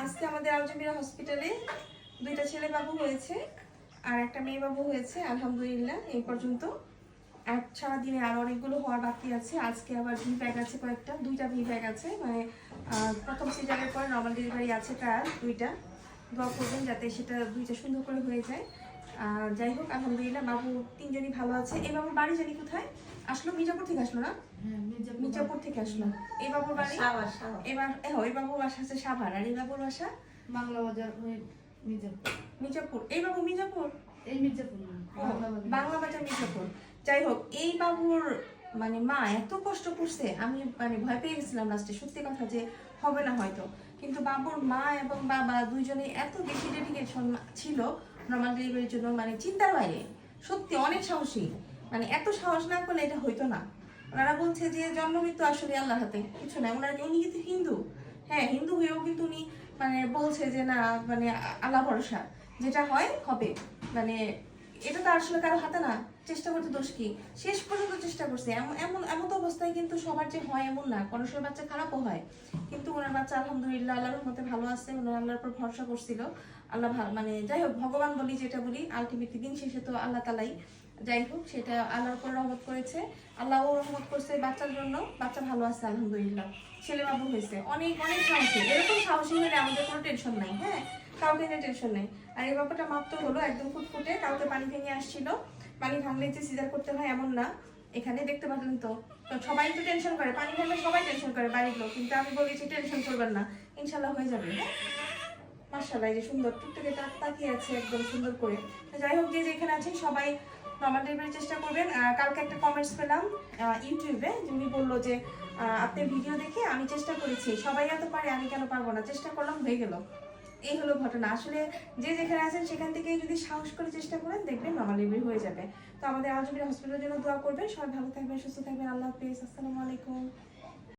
আজকে আমাদের আলজামিরা হসপিটালে দুইটা ছেলে বাবু হয়েছে আর একটা মেয়ে বাবু হয়েছে, আলহামদুলিল্লাহ এই পর্যন্ত। আর সারাদিনে আরো অনেকগুলো হওয়ার বাকি আছে। আজকে আবার ভি ব্যাগ আছে কয়েকটা, দুইটা ভি ব্যাগ আছে, মানে প্রথম সিজারের পর নর্মাল ডেলিভারি আছে ট্রায়াল দুইটা। দোয়া করবেন যাতে সেটা দুইটা সুন্দর করে হয়ে যায়। যাই হোক আলহামদুলিল্লাহ বাবু তিনজনই ভালো আছে। এই বাবুর বাড়ি জানি কোথায় আসলো? মির্জাপুর থেকে আসলো না? মির্জাপুর থেকে আসলো। এই বাবুর বাড়ি এবার এই বাবুর বাসা আছে সাভার, আর এই বাবুর বাসা বাংলা বাজার মির্জাপুর। মির্জাপুর। এই বাবু মির্জাপুর, এই মির্জাপুর না, বাংলা বাজার মির্জাপুর। যাই হোক এই বাবুর মানে মা এত কষ্ট করছে, আমি মানে ভয় পেয়ে গেছিলাম লাস্টে, সত্যি কথা যে হবে না হয়তো। কিন্তু বাবুর মা এবং বাবা দুইজনে এত বেশি ডেডিকেশন ছিল নর্মাল ডেলিভারির জন্য, মানে চিন্তার বাইরে। সত্যি অনেক সাহসী, মানে এত সাহস না করলে এটা হইতো না। ওনারা বলছে যে জন্ম মৃত্যু আসলে আল্লাহর হাতে, কিছু না। ওনারা উনি কিন্তু হিন্দু, হ্যাঁ হিন্দু হয়েও কিন্তু উনি মানে বলছে যে না মানে আল্লাহ ভরসা, যেটা হয় হবে। মানে এটা তো আসলে কারো হাতে না, চেষ্টা করতে দোষ কি? শেষ পর্যন্ত চেষ্টা করছে। এমন এমন এমন তো অবস্থায় কিন্তু সবার যে হয় এমন না, মানুষের বাচ্চা খারাপও হয়। কিন্তু ওনার বাচ্চা আলহামদুলিল্লাহ আল্লাহর রহমতে ভালো আছে। ওনার আল্লাহর উপর ভরসা করছিল। আল্লাহ মানে যাই হোক ভগবান বলি যেটা বলি, আলটিমেটলি দিন শেষে তো আল্লাহ তালাই। যাই হোক সেটা আল্লাহর উপর রহমত করেছে, আল্লাহও রহমত করছে বাচ্চার জন্য। বাচ্চা ভালো আছে আলহামদুলিল্লাহ, ছেলে বাবু হয়েছে। অনেক অনেক সাহসী, এরকম সাহসী হলে আমাদের কোনো টেনশন নাই। হ্যাঁ কাউকে নিয়ে টেনশন নেই। আর এই ব্যাপারটা মাত্র হলো একদম ফুটফুটে, কাউকে পানি ভেঙে আসছিল। পানি ভাঙলে যে সিজার করতে হয় এমন না। এখানে দেখতে পাচ্ছেন তো সবাই তো টেনশন করে, পানি ভাঙলে সবাই টেনশন করে বাড়ির লোক, কিন্তু আমি বলি যে টেনশন করবেন না, ইনশাল্লাহ হয়ে যাবে। হ্যাঁ মাশাআল্লাহ, এই যে সুন্দর টুকটুকে তাকিয়ে আছে একদম সুন্দর করে। যাই হোক যে যেখানে আছেন সবাই নর্মাল ডেলিভারির চেষ্টা করবেন। কালকে একটা কমেন্টস পেলাম ইউটিউবে, উনি বললো যে আপনার ভিডিও দেখে আমি চেষ্টা করেছি, সবাই এত পারে আমি কেন পারবো না, চেষ্টা করলাম হয়ে গেল। এই হলো ঘটনা। আসলে যে যেখানে আছেন সেখান থেকে যদি সাহস করে চেষ্টা করেন দেখবেন নর্মাল ডেলিভারি হয়ে যাবে। তো আমাদের আলজামিরা হসপিটালের জন্য দোয়া করবেন। সবাই ভালো থাকবেন, সুস্থ থাকবেন। আল্লাহ হাফেজ, আসসালামু আলাইকুম।